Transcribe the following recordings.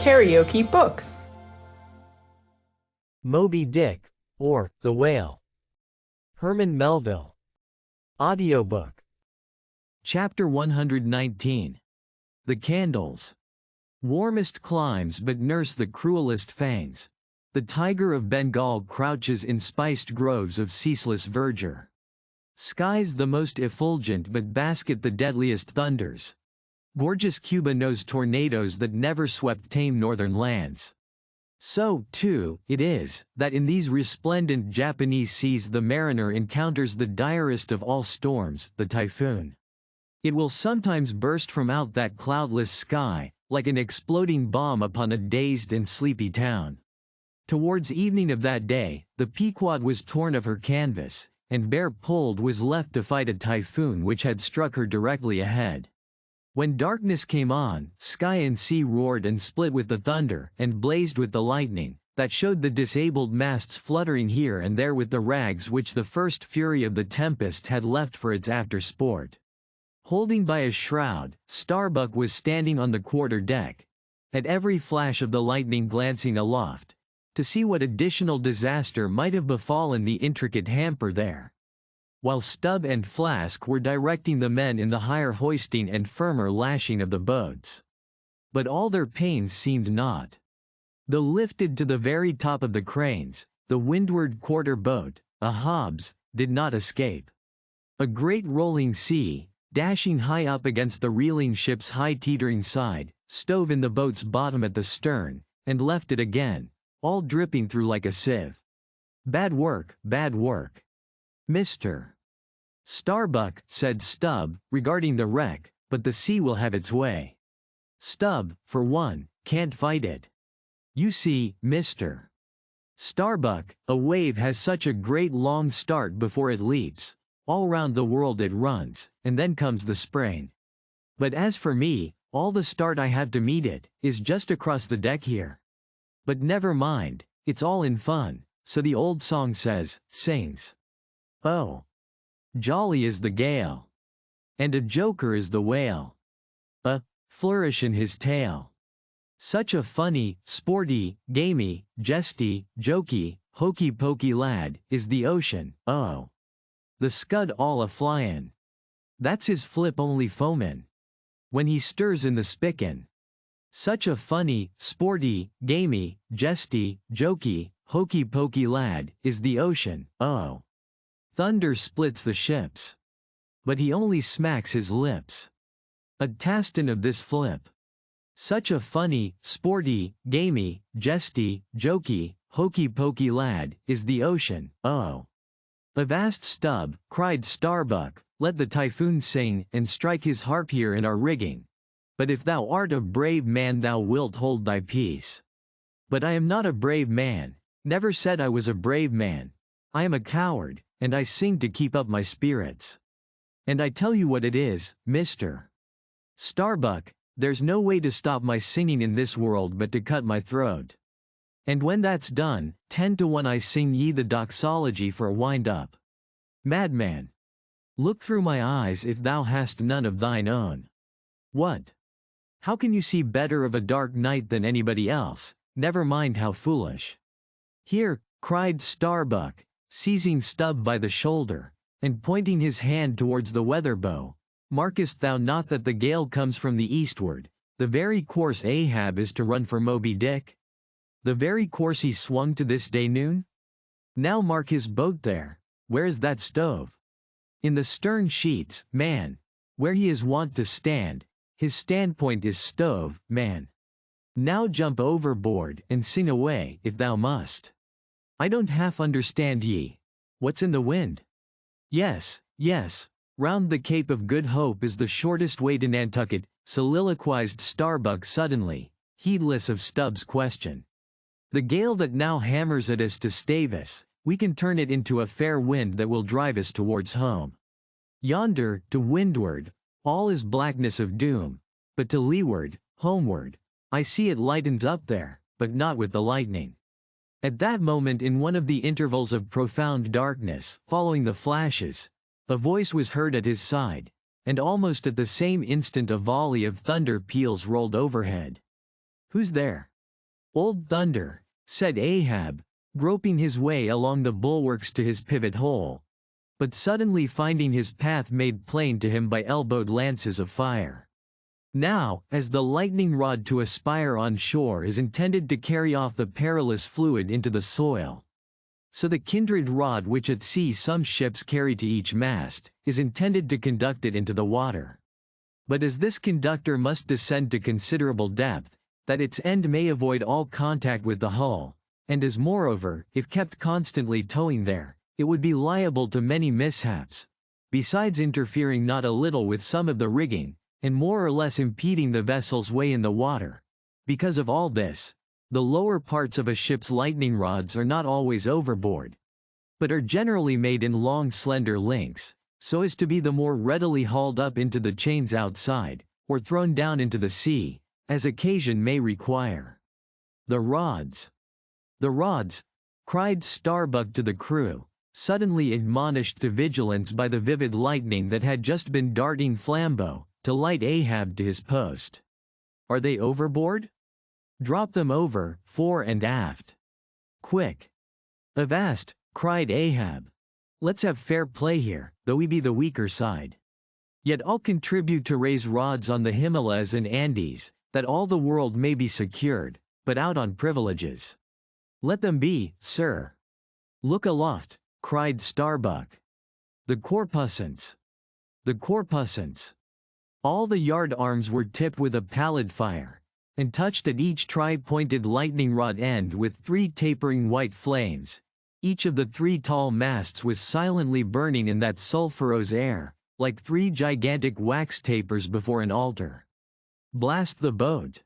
KaraokeBooks. Moby-Dick, or The Whale. Herman Melville. Audiobook. Chapter 119. The Candles. Warmest climes but nurse the cruelest fangs. The tiger of Bengal crouches in spiced groves of ceaseless verdure. Skies the most effulgent but basket the deadliest thunders. Gorgeous Cuba knows tornadoes that never swept tame northern lands. So, too, it is, that in these resplendent Japanese seas the mariner encounters the direst of all storms, the typhoon. It will sometimes burst from out that cloudless sky, like an exploding bomb upon a dazed and sleepy town. Towards evening of that day, the Pequod was torn of her canvas, and bare-pulled was left to fight a typhoon which had struck her directly ahead. When darkness came on, sky and sea roared and split with the thunder, and blazed with the lightning, that showed the disabled masts fluttering here and there with the rags which the first fury of the tempest had left for its after-sport. Holding by a shroud, Starbuck was standing on the quarter-deck, at every flash of the lightning glancing aloft, to see what additional disaster might have befallen the intricate hamper there, while Stubb and Flask were directing the men in the higher hoisting and firmer lashing of the boats. But all their pains seemed naught. Though lifted to the very top of the cranes, the windward quarter boat, a Hobbs, did not escape. A great rolling sea, dashing high up against the reeling ship's high teetering side, stove in the boat's bottom at the stern, and left it again, all dripping through like a sieve. Bad work, Mr. Starbuck, said Stubb, regarding the wreck, but the sea will have its way. Stubb, for one, can't fight it. You see, Mr. Starbuck, a wave has such a great long start before it leaps, all round the world it runs, and then comes the sprain. But as for me, all the start I have to meet it, is just across the deck here. But never mind, it's all in fun, so the old song sings. Oh, jolly is the gale, and a joker is the whale, a flourish in his tail. Such a funny, sporty, gamey, jesty, jokey, hokey-pokey lad is the ocean, oh. The scud all a-flyin'. That's his flip only foamin', when he stirs in the spikin'. Such a funny, sporty, gamey, jesty, jokey, hokey-pokey lad is the ocean, oh. Thunder splits the ships, but he only smacks his lips. A tastin' of this flip. Such a funny, sporty, gamey, jesty, jokey, hokey-pokey lad is the ocean, oh. Avast Stubb, cried Starbuck, let the typhoon sing and strike his harp here in our rigging. But if thou art a brave man thou wilt hold thy peace. But I am not a brave man, never said I was a brave man. I am a coward, and I sing to keep up my spirits. And I tell you what it is, Mr. Starbuck, there's no way to stop my singing in this world but to cut my throat. And when that's done, 10 to 1 I sing ye the doxology for a wind-up. Madman! Look through my eyes if thou hast none of thine own. What? How can you see better of a dark night than anybody else, never mind how foolish? Here, cried Starbuck, seizing Stubb by the shoulder, and pointing his hand towards the weather bow, markest thou not that the gale comes from the eastward, the very course Ahab is to run for Moby-Dick? The very course he swung to this day noon? Now mark his boat there, where's that stove? In the stern sheets, man, where he is wont to stand, his standpoint is stove, man. Now jump overboard and sing away, if thou must. I don't half understand ye. What's in the wind? Yes, round the Cape of Good Hope is the shortest way to Nantucket, soliloquized Starbuck suddenly, heedless of Stubb's question. The gale that now hammers at us to stave us, we can turn it into a fair wind that will drive us towards home. Yonder, to windward, all is blackness of doom, but to leeward, homeward, I see it lightens up there, but not with the lightning. At that moment, in one of the intervals of profound darkness, following the flashes, a voice was heard at his side, and almost at the same instant a volley of thunder peals rolled overhead. "Who's there?" "Old thunder," said Ahab, groping his way along the bulwarks to his pivot hole, but suddenly finding his path made plain to him by elbowed lances of fire. Now, as the lightning rod to a spire on shore is intended to carry off the perilous fluid into the soil, so the kindred rod which at sea some ships carry to each mast, is intended to conduct it into the water. But as this conductor must descend to considerable depth, that its end may avoid all contact with the hull, and as moreover, if kept constantly towing there, it would be liable to many mishaps, besides interfering not a little with some of the rigging, and more or less impeding the vessel's way in the water. Because of all this, the lower parts of a ship's lightning rods are not always overboard, but are generally made in long slender links, so as to be the more readily hauled up into the chains outside, or thrown down into the sea, as occasion may require. "The rods! The rods!" cried Starbuck to the crew, suddenly admonished to vigilance by the vivid lightning that had just been darting flambeau, to light Ahab to his post. "Are they overboard? Drop them over, fore and aft. Quick!" "Avast!" cried Ahab. "Let's have fair play here, though we be the weaker side. Yet I'll contribute to raise rods on the Himalayas and Andes, that all the world may be secured, but out on privileges." "Let them be, sir." "Look aloft," cried Starbuck. "The corpuscents! The corpuscents!" All the yard arms were tipped with a pallid fire, and touched at each tri-pointed lightning rod end with 3 tapering white flames. Each of the 3 tall masts was silently burning in that sulphurous air, like 3 gigantic wax tapers before an altar. "Blast the boat!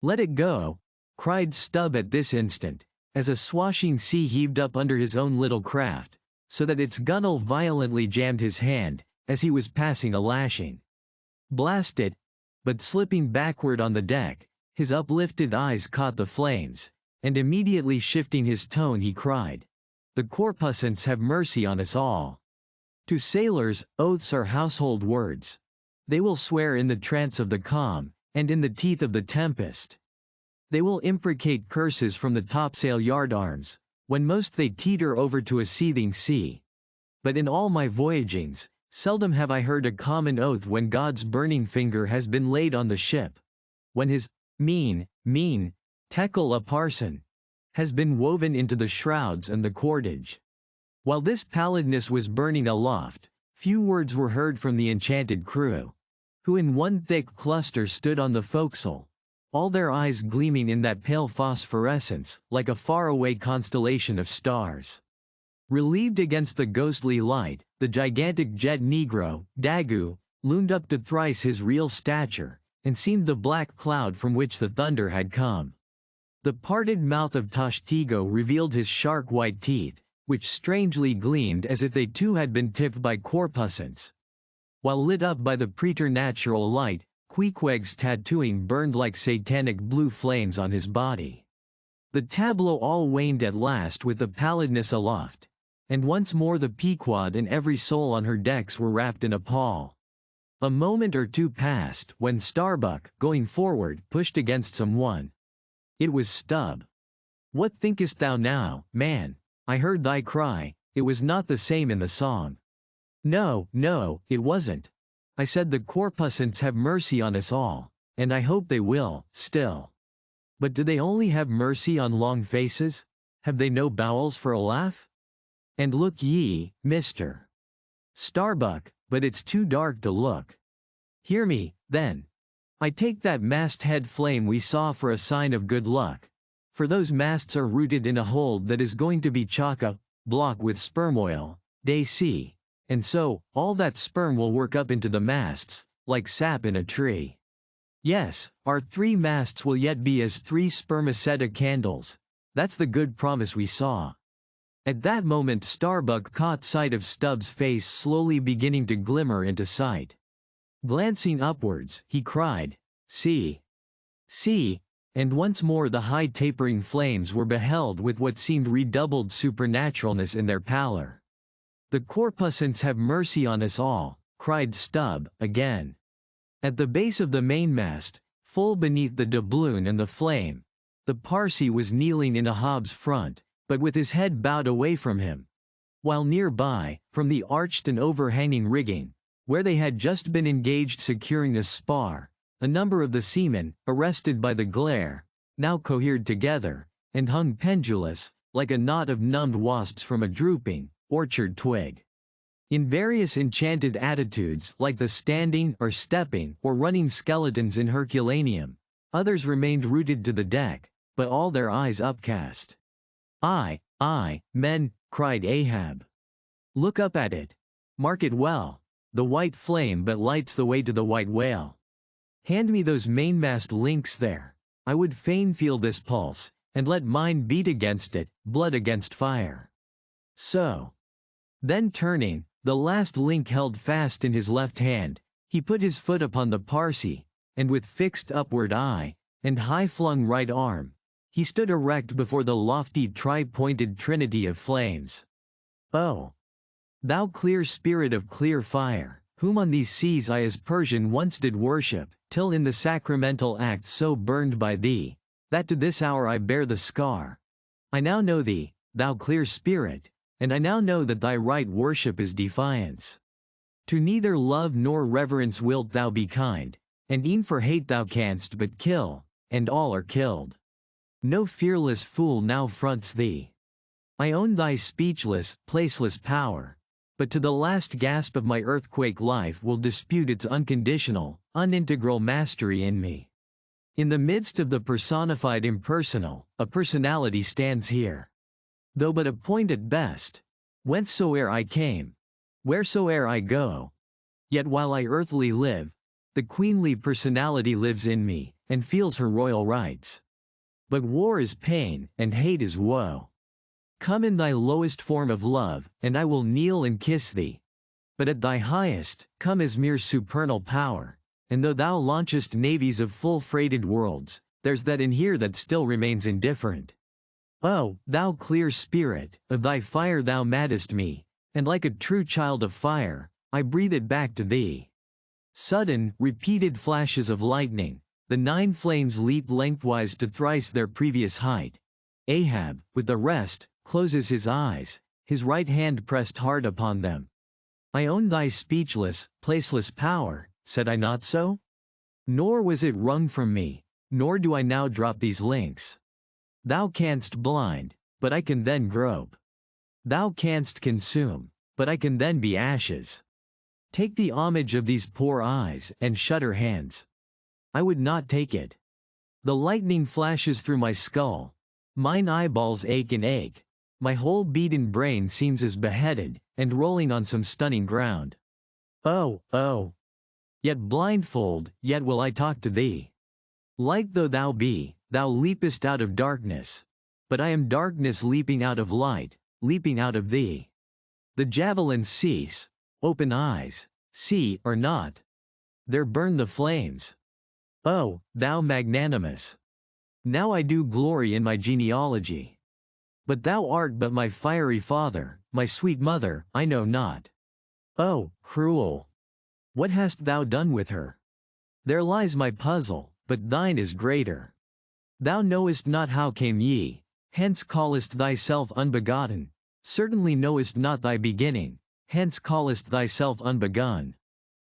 Let it go!" cried Stubb at this instant, as a swashing sea heaved up under his own little craft, so that its gunwale violently jammed his hand, as he was passing a lashing. "Blast it!" But slipping backward on the deck, his uplifted eyes caught the flames, and immediately shifting his tone he cried, "The corpuscents have mercy on us all." To sailors, oaths are household words. They will swear in the trance of the calm, and in the teeth of the tempest. They will imprecate curses from the topsail yard arms, when most they teeter over to a seething sea. But in all my voyagings, seldom have I heard a common oath when God's burning finger has been laid on the ship, when his mean, tekel a parson, has been woven into the shrouds and the cordage. While this pallidness was burning aloft, few words were heard from the enchanted crew, who in one thick cluster stood on the forecastle, all their eyes gleaming in that pale phosphorescence, like a faraway constellation of stars. Relieved against the ghostly light, the gigantic jet negro, Dagu, loomed up to thrice his real stature, and seemed the black cloud from which the thunder had come. The parted mouth of Tashtego revealed his shark white teeth, which strangely gleamed as if they too had been tipped by corpuscents. While lit up by the preternatural light, Queequeg's tattooing burned like satanic blue flames on his body. The tableau all waned at last with the pallidness aloft, and once more the Pequod and every soul on her decks were wrapped in a pall. A moment or two passed, when Starbuck, going forward, pushed against some one. It was Stubb. "What thinkest thou now, man? I heard thy cry, it was not the same in the song." No, it wasn't. I said the corpuscents have mercy on us all, and I hope they will, still. But do they only have mercy on long faces? Have they no bowels for a laugh? And look ye, Mr. Starbuck, but it's too dark to look. Hear me, then. I take that masthead flame we saw for a sign of good luck, for those masts are rooted in a hold that is going to be chock-a-block with sperm oil, day see. And so, all that sperm will work up into the masts, like sap in a tree. Yes, our 3 masts will yet be as 3 spermaceta candles. That's the good promise we saw. At that moment Starbuck caught sight of Stubb's face slowly beginning to glimmer into sight. Glancing upwards, he cried, "See! See!" And once more the high tapering flames were beheld with what seemed redoubled supernaturalness in their pallor. "The corpuscents have mercy on us all," cried Stubb, again. At the base of the mainmast, full beneath the doubloon and the flame, The Parsee was kneeling in Ahab's front, but with his head bowed away from him. While nearby, from the arched and overhanging rigging, where they had just been engaged securing a spar, a number of the seamen, arrested by the glare, now cohered together, and hung pendulous, like a knot of numbed wasps from a drooping, orchard twig. In various enchanted attitudes like the standing or stepping or running skeletons in Herculaneum, others remained rooted to the deck, but all their eyes upcast. "Aye, men," cried Ahab. "Look up at it. Mark it well. The white flame but lights the way to the white whale. Hand me those mainmast links there. I would fain feel this pulse, and let mine beat against it, blood against fire. So." Then turning, the last link held fast in his left hand, he put his foot upon the Parsee, and with fixed upward eye, and high-flung right arm, he stood erect before the lofty tri-pointed trinity of flames. "Oh, thou clear spirit of clear fire, whom on these seas I as Persian once did worship, till in the sacramental act so burned by thee, that to this hour I bear the scar. I now know thee, thou clear spirit, and I now know that thy right worship is defiance. To neither love nor reverence wilt thou be kind, and e'en for hate thou canst but kill, and all are killed. No fearless fool now fronts thee. I own thy speechless, placeless power, but to the last gasp of my earthquake life will dispute its unconditional, unintegral mastery in me. In the midst of the personified impersonal, a personality stands here. Though but a point at best, whencesoe'er I came, wheresoe'er I go, yet while I earthly live, the queenly personality lives in me, and feels her royal rights. But war is pain, and hate is woe. Come in thy lowest form of love, and I will kneel and kiss thee. But at thy highest, come as mere supernal power, and though thou launchest navies of full-freighted worlds, there's that in here that still remains indifferent. Oh, thou clear spirit, of thy fire thou maddest me, and like a true child of fire, I breathe it back to thee." Sudden, repeated flashes of lightning, the 9 flames leap lengthwise to thrice their previous height. Ahab, with the rest, closes his eyes, his right hand pressed hard upon them. "I own thy speechless, placeless power, said I not so? Nor was it wrung from me, nor do I now drop these links. Thou canst blind, but I can then grope. Thou canst consume, but I can then be ashes. Take the homage of these poor eyes and shudder hands. I would not take it. The lightning flashes through my skull, mine eyeballs ache and ache, my whole beaten brain seems as beheaded, and rolling on some stunning ground. Oh! Yet blindfold, yet will I talk to thee. Light though thou be, thou leapest out of darkness, but I am darkness leaping out of light, leaping out of thee. The javelins cease, open eyes, see or not. There burn the flames. Oh, thou magnanimous! Now I do glory in my genealogy. But thou art but my fiery father, my sweet mother, I know not. Oh, cruel! What hast thou done with her? There lies my puzzle, but thine is greater. Thou knowest not how came ye, hence callest thyself unbegotten, certainly knowest not thy beginning, hence callest thyself unbegun.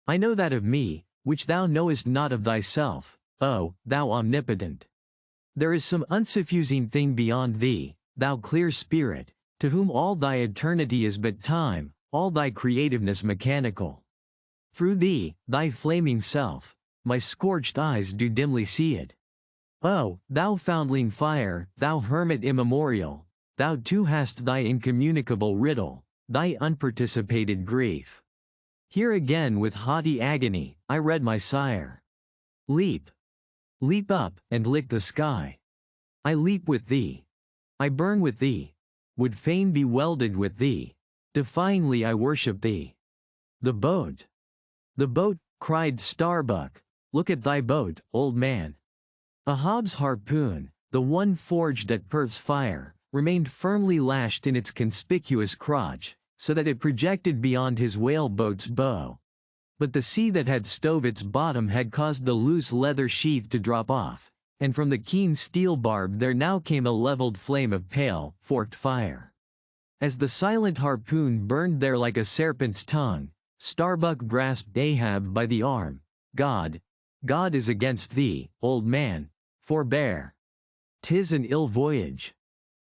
I know that of me, which thou knowest not of thyself, O thou omnipotent. There is some unsuffusing thing beyond thee, thou clear spirit, to whom all thy eternity is but time, all thy creativeness mechanical. Through thee, thy flaming self, my scorched eyes do dimly see it. Oh, thou foundling fire, thou hermit immemorial, thou too hast thy incommunicable riddle, thy unparticipated grief. Here again with haughty agony, I read my sire. Leap. Leap up, and lick the sky. I leap with thee. I burn with thee. Would fain be welded with thee. Defyingly I worship thee. The boat. The boat, cried Starbuck. Look at thy boat, old man. Ahab's harpoon, the one forged at Perth's fire, remained firmly lashed in its conspicuous crotch, so that it projected beyond his whale-boat's bow. But the sea that had stove its bottom had caused the loose leather sheath to drop off, and from the keen steel barb there now came a leveled flame of pale, forked fire. As the silent harpoon burned there like a serpent's tongue, Starbuck grasped Ahab by the arm. God is against thee, old man, forbear. 'Tis an ill voyage.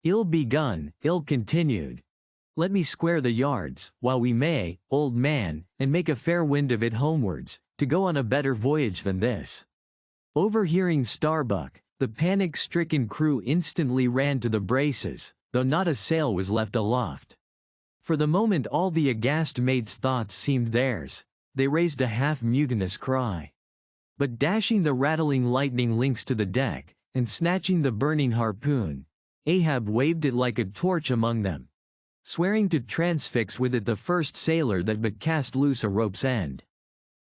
Ill begun, ill continued. Let me square the yards, while we may, old man, and make a fair wind of it homewards, to go on a better voyage than this. Overhearing Starbuck, the panic-stricken crew instantly ran to the braces, though not a sail was left aloft. For the moment all the aghast mates' thoughts seemed theirs, they raised a half-mutinous cry. But dashing the rattling lightning links to the deck, and snatching the burning harpoon, Ahab waved it like a torch among them, swearing to transfix with it the first sailor that but cast loose a rope's end.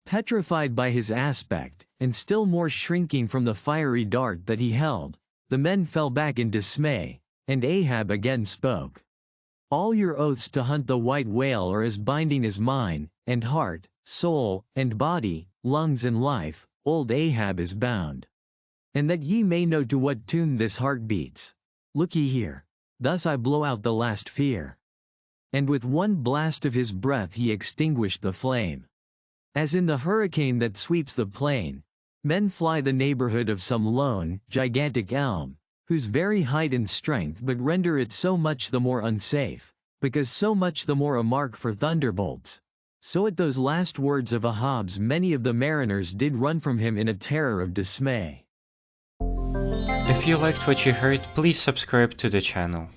Petrified by his aspect, and still more shrinking from the fiery dart that he held, the men fell back in dismay, and Ahab again spoke. All your oaths to hunt the white whale are as binding as mine, and heart, soul, and body, lungs and life, old Ahab is bound. And that ye may know to what tune this heart beats, look ye here, thus I blow out the last fear. And with one blast of his breath he extinguished the flame. As in the hurricane that sweeps the plain, men fly the neighborhood of some lone, gigantic elm, whose very height and strength but render it so much the more unsafe, because so much the more a mark for thunderbolts. So at those last words of Ahab's many of the mariners did run from him in a terror of dismay. If you liked what you heard, please subscribe to the channel.